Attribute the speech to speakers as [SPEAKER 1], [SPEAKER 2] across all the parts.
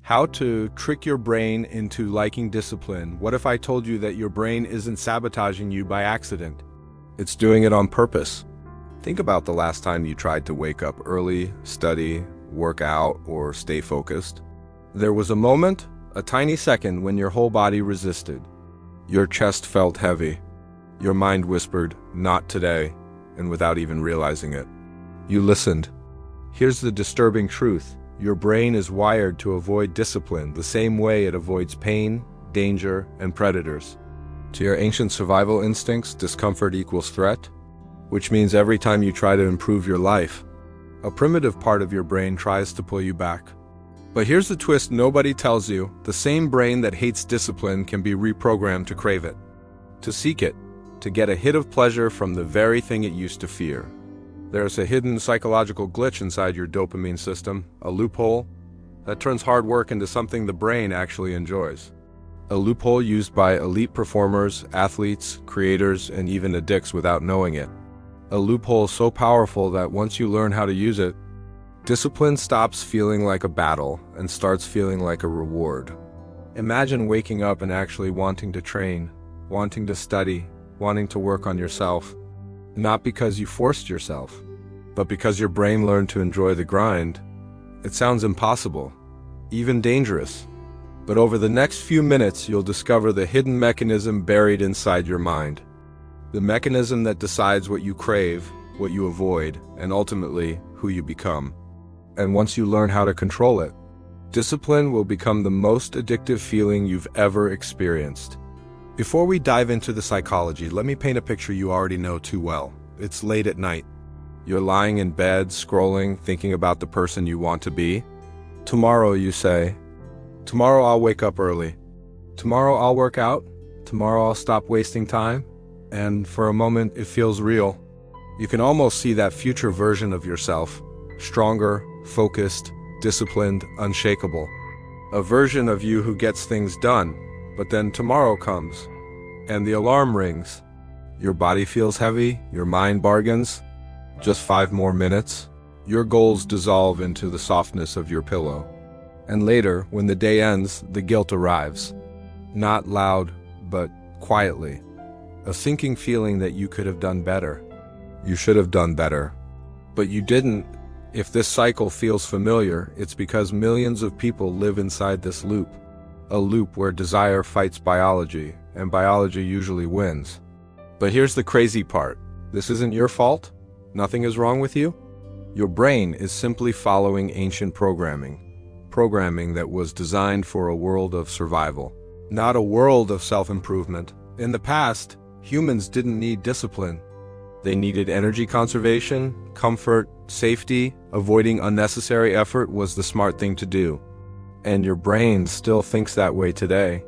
[SPEAKER 1] How to trick your brain into liking discipline. What if I told you that your brain isn't sabotaging you by accident? It's doing it on purpose. Think about the last time you tried to wake up early, study, work out, or stay focused. There was a moment, a tiny second, when your whole body resisted. Your chest felt heavy. Your mind whispered, "Not today," and without even realizing it. You listened. Here's the disturbing truth. Your brain is wired to avoid discipline the same way it avoids pain, danger, and predators. To your ancient survival instincts, discomfort equals threat, which means every time you try to improve your life, a primitive part of your brain tries to pull you back. But here's the twist nobody tells you. The same brain that hates discipline can be reprogrammed to crave it, to seek it, to get a hit of pleasure from the very thing it used to fear. There's a hidden psychological glitch inside your dopamine system, a loophole that turns hard work into something the brain actually enjoys. A loophole used by elite performers, athletes, creators, and even addicts without knowing it. A loophole so powerful that once you learn how to use it, discipline stops feeling like a battle and starts feeling like a reward. Imagine waking up and actually wanting to train, wanting to study, wanting to work on yourself. Not because you forced yourself, but because your brain learned to enjoy the grind. It sounds impossible, even dangerous. But over the next few minutes, you'll discover the hidden mechanism buried inside your mind. The mechanism that decides what you crave, what you avoid, and ultimately, who you become. And once you learn how to control it, discipline will become the most addictive feeling you've ever experienced. Before we dive into the psychology, let me paint a picture you already know too well. It's late at night. You're lying in bed, scrolling, thinking about the person you want to be. Tomorrow, you say. Tomorrow I'll wake up early. Tomorrow I'll work out. Tomorrow I'll stop wasting time. And for a moment, it feels real. You can almost see that future version of yourself. Stronger, focused, disciplined, unshakable. A version of you who gets things done. But then tomorrow comes, and the alarm rings. Your body feels heavy, your mind bargains. Just 5 more minutes. Your goals dissolve into the softness of your pillow. And later, when the day ends, the guilt arrives. Not loud, but quietly. A sinking feeling that you could have done better. You should have done better. But you didn't. If this cycle feels familiar, it's because millions of people live inside this loop. A loop where desire fights biology, and biology usually wins. But here's the crazy part. This isn't your fault. Nothing is wrong with you. Your brain is simply following ancient programming. Programming that was designed for a world of survival, not a world of self-improvement. In the past, humans didn't need discipline. They needed energy conservation, comfort, safety. Avoiding unnecessary effort was the smart thing to do. And your brain still thinks that way today.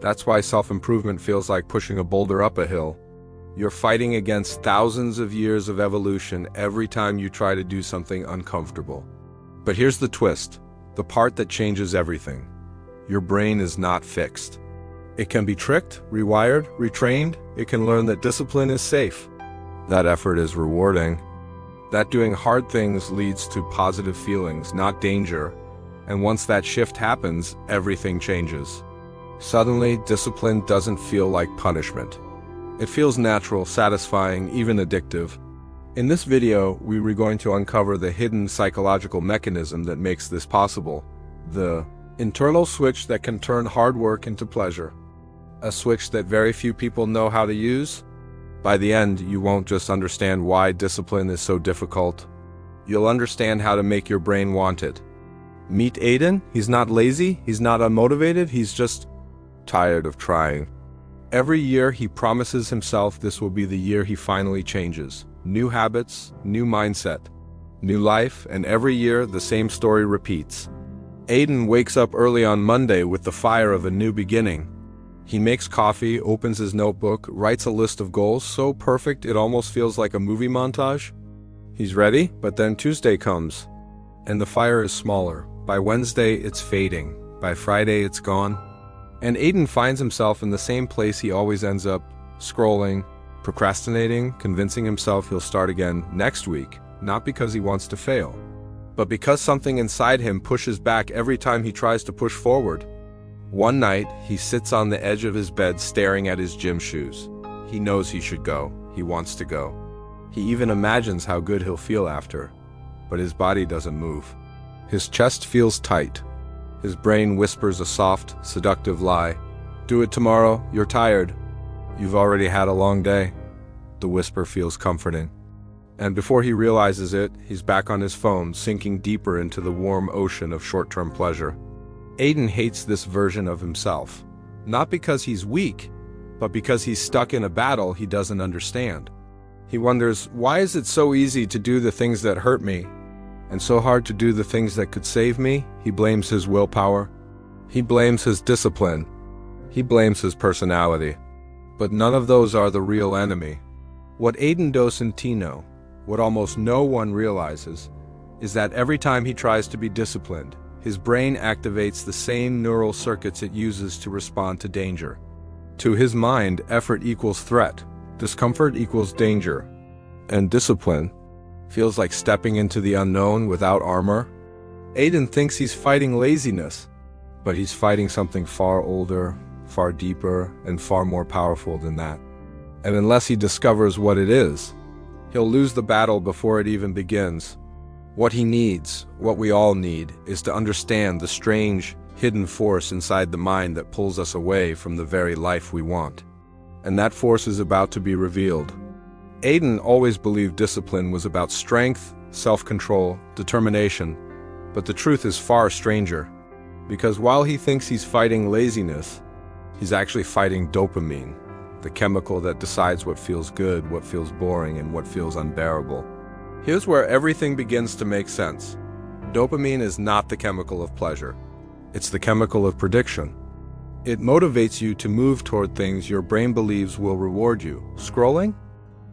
[SPEAKER 1] That's why self-improvement feels like pushing a boulder up a hill. You're fighting against thousands of years of evolution every time you try to do something uncomfortable. But here's the twist, the part that changes everything. Your brain is not fixed. It can be tricked, rewired, retrained. It can learn that discipline is safe, that effort is rewarding, that doing hard things leads to positive feelings, not danger. And once that shift happens, everything changes. Suddenly, discipline doesn't feel like punishment. It feels natural, satisfying, even addictive. In this video, we are going to uncover the hidden psychological mechanism that makes this possible. The internal switch that can turn hard work into pleasure. A switch that very few people know how to use. By the end, you won't just understand why discipline is so difficult. You'll understand how to make your brain want it. Meet Aiden. He's not lazy, he's not unmotivated, he's just tired of trying. Every year he promises himself this will be the year he finally changes. New habits, new mindset, new life, and every year the same story repeats. Aiden wakes up early on Monday with the fire of a new beginning. He makes coffee, opens his notebook, writes a list of goals so perfect it almost feels like a movie montage. He's ready, but then Tuesday comes, and the fire is smaller. By Wednesday, it's fading. By Friday, it's gone. And Aiden finds himself in the same place he always ends up, scrolling, procrastinating, convincing himself he'll start again next week, not because he wants to fail, but because something inside him pushes back every time he tries to push forward. One night, he sits on the edge of his bed staring at his gym shoes. He knows he should go. He wants to go. He even imagines how good he'll feel after, but his body doesn't move. His chest feels tight. His brain whispers a soft, seductive lie. Do it tomorrow, you're tired. You've already had a long day. The whisper feels comforting. And before he realizes it, he's back on his phone, sinking deeper into the warm ocean of short-term pleasure. Aiden hates this version of himself, not because he's weak, but because he's stuck in a battle he doesn't understand. He wonders, why is it so easy to do the things that hurt me, and so hard to do the things that could save me? He blames his willpower. He blames his discipline. He blames his personality. But none of those are the real enemy. What Aiden doesn't know, what almost no one realizes, is that every time he tries to be disciplined, his brain activates the same neural circuits it uses to respond to danger. To his mind, effort equals threat, discomfort equals danger, and discipline feels like stepping into the unknown without armor. Aiden thinks he's fighting laziness, but he's fighting something far older, far deeper, and far more powerful than that. And unless he discovers what it is, he'll lose the battle before it even begins. What he needs, what we all need, is to understand the strange, hidden force inside the mind that pulls us away from the very life we want. And that force is about to be revealed. Aiden always believed discipline was about strength, self-control, determination, but the truth is far stranger. Because while he thinks he's fighting laziness, he's actually fighting dopamine, the chemical that decides what feels good, what feels boring, and what feels unbearable. Here's where everything begins to make sense. Dopamine is not the chemical of pleasure. It's the chemical of prediction. It motivates you to move toward things your brain believes will reward you. Scrolling?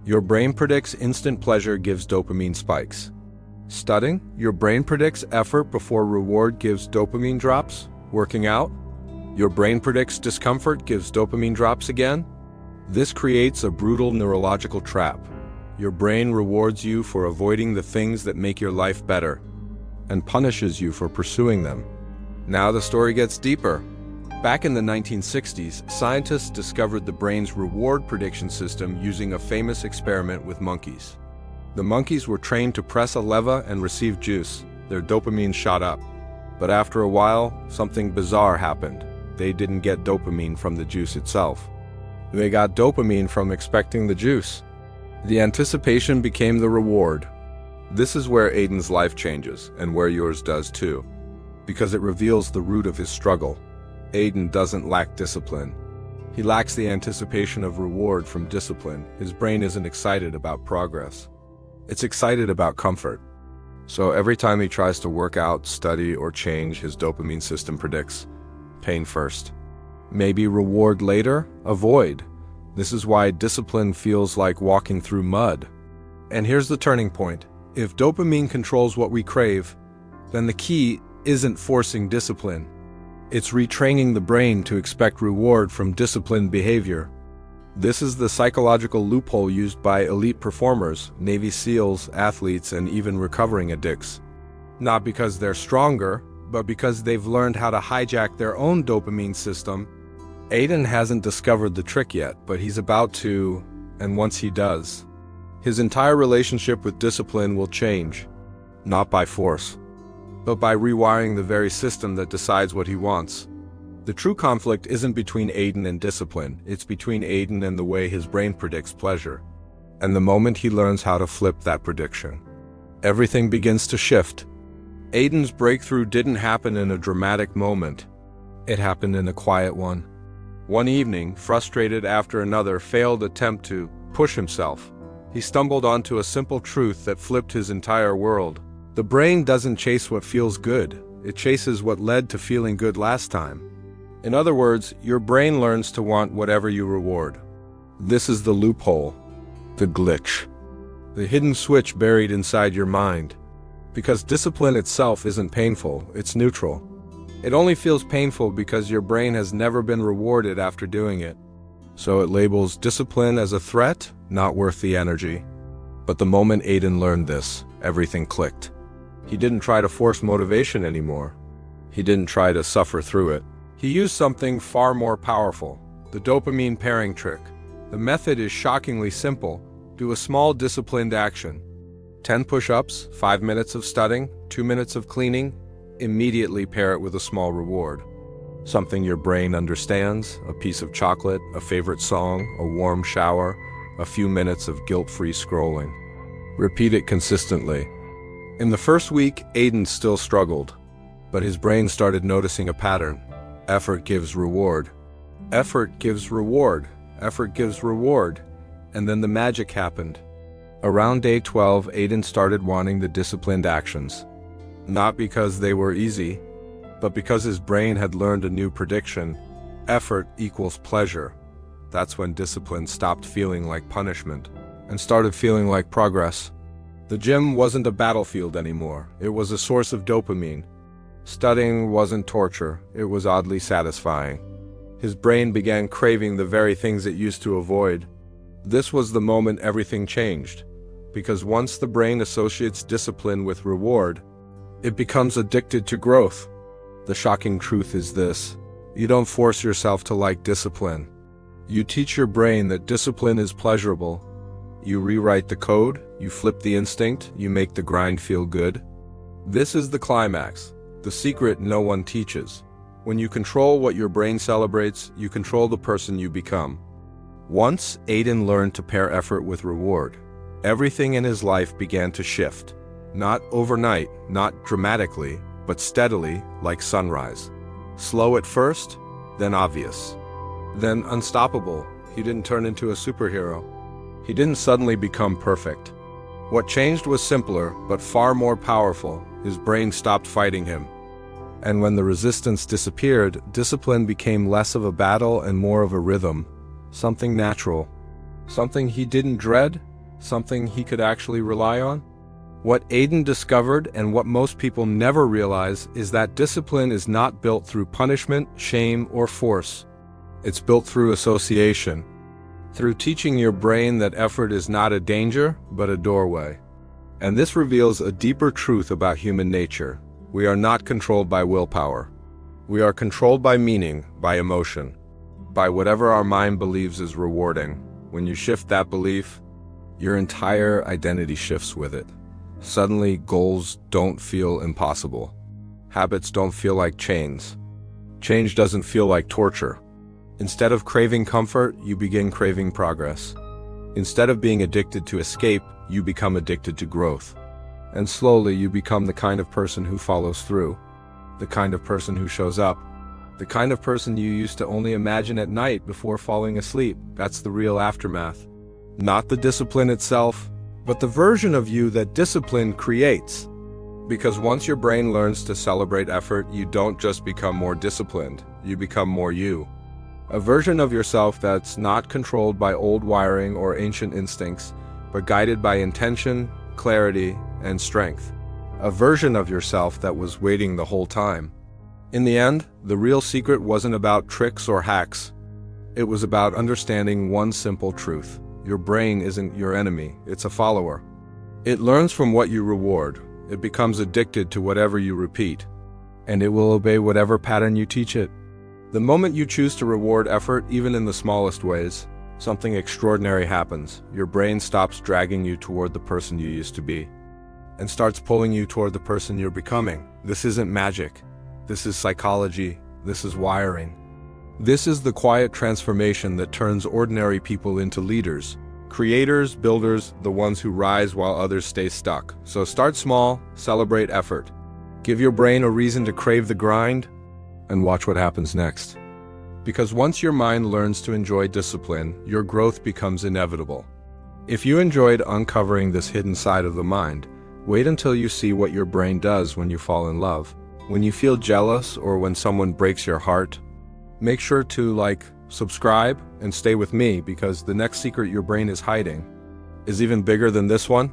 [SPEAKER 1] Your brain predicts instant pleasure gives dopamine spikes. Studying? Your brain predicts effort before reward gives dopamine drops. Working out? Your brain predicts discomfort gives dopamine drops again. This creates a brutal neurological trap. Your brain rewards you for avoiding the things that make your life better, and punishes you for pursuing them. Now the story gets deeper. Back in the 1960s, scientists discovered the brain's reward prediction system using a famous experiment with monkeys. The monkeys were trained to press a lever and receive juice. Their dopamine shot up. But after a while, something bizarre happened. They didn't get dopamine from the juice itself. They got dopamine from expecting the juice. The anticipation became the reward. This is where Aiden's life changes, and where yours does too, because it reveals the root of his struggle. Aiden doesn't lack discipline. He lacks the anticipation of reward from discipline. His brain isn't excited about progress. It's excited about comfort. So every time he tries to work out, study, or change, his dopamine system predicts pain first. Maybe reward later? Avoid. This is why discipline feels like walking through mud. And here's the turning point. If dopamine controls what we crave, then the key isn't forcing discipline. It's retraining the brain to expect reward from disciplined behavior. This is the psychological loophole used by elite performers, Navy SEALs, athletes, and even recovering addicts. Not because they're stronger, but because they've learned how to hijack their own dopamine system. Aiden hasn't discovered the trick yet, but he's about to, and once he does, his entire relationship with discipline will change. Not by force, but by rewiring the very system that decides what he wants. The true conflict isn't between Aiden and discipline, it's between Aiden and the way his brain predicts pleasure. And the moment he learns how to flip that prediction, everything begins to shift. Aiden's breakthrough didn't happen in a dramatic moment. It happened in a quiet one. One evening, frustrated after another failed attempt to push himself, he stumbled onto a simple truth that flipped his entire world. The brain doesn't chase what feels good, it chases what led to feeling good last time. In other words, your brain learns to want whatever you reward. This is the loophole, the glitch, the hidden switch buried inside your mind. Because discipline itself isn't painful, it's neutral. It only feels painful because your brain has never been rewarded after doing it. So it labels discipline as a threat, not worth the energy. But the moment Aiden learned this, everything clicked. He didn't try to force motivation anymore. He didn't try to suffer through it. He used something far more powerful, the dopamine pairing trick. The method is shockingly simple. Do a small disciplined action. 10 push-ups, 5 minutes of studying, 2 minutes of cleaning. Immediately pair it with a small reward. Something your brain understands, a piece of chocolate, a favorite song, a warm shower, a few minutes of guilt-free scrolling. Repeat it consistently. In the first week, Aiden still struggled, but his brain started noticing a pattern. Effort gives reward. Effort gives reward. Effort gives reward. And then the magic happened. Around day 12, Aiden started wanting the disciplined actions. Not because they were easy, but because his brain had learned a new prediction. Effort equals pleasure. That's when discipline stopped feeling like punishment and started feeling like progress. The gym wasn't a battlefield anymore. It was a source of dopamine. Studying wasn't torture. It was oddly satisfying. His brain began craving the very things it used to avoid. This was the moment everything changed, because once the brain associates discipline with reward, it becomes addicted to growth. The shocking truth is this: you don't force yourself to like discipline. You teach your brain that discipline is pleasurable. You rewrite the code, you flip the instinct, you make the grind feel good. This is the climax, the secret no one teaches. When you control what your brain celebrates, you control the person you become. Once Aiden learned to pair effort with reward, everything in his life began to shift. Not overnight, not dramatically, but steadily, like sunrise. Slow at first, then obvious. Then unstoppable. He didn't turn into a superhero. He didn't suddenly become perfect. What changed was simpler, but far more powerful. His brain stopped fighting him. And when the resistance disappeared, discipline became less of a battle and more of a rhythm. Something natural. Something he didn't dread. Something he could actually rely on. What Aiden discovered, and what most people never realize, is that discipline is not built through punishment, shame, or force. It's built through association. Through teaching your brain that effort is not a danger, but a doorway. And this reveals a deeper truth about human nature. We are not controlled by willpower. We are controlled by meaning, by emotion, by whatever our mind believes is rewarding. When you shift that belief, your entire identity shifts with it. Suddenly, goals don't feel impossible. Habits don't feel like chains. Change doesn't feel like torture. Instead of craving comfort, you begin craving progress. Instead of being addicted to escape, you become addicted to growth. And slowly you become the kind of person who follows through, the kind of person who shows up, the kind of person you used to only imagine at night before falling asleep. That's the real aftermath. Not the discipline itself, but the version of you that discipline creates. Because once your brain learns to celebrate effort, you don't just become more disciplined, you become more you. A version of yourself that's not controlled by old wiring or ancient instincts, but guided by intention, clarity, and strength. A version of yourself that was waiting the whole time. In the end, the real secret wasn't about tricks or hacks. It was about understanding one simple truth. Your brain isn't your enemy, it's a follower. It learns from what you reward. It becomes addicted to whatever you repeat. And it will obey whatever pattern you teach it. The moment you choose to reward effort, even in the smallest ways, something extraordinary happens. Your brain stops dragging you toward the person you used to be, and starts pulling you toward the person you're becoming. This isn't magic. This is psychology. This is wiring. This is the quiet transformation that turns ordinary people into leaders. Creators, builders, the ones who rise while others stay stuck. So start small, celebrate effort. Give your brain a reason to crave the grind, and watch what happens next. Because once your mind learns to enjoy discipline, your growth becomes inevitable. If you enjoyed uncovering this hidden side of the mind, wait until you see what your brain does when you fall in love. When you feel jealous or when someone breaks your heart, make sure to subscribe, and stay with me, because the next secret your brain is hiding is even bigger than this one.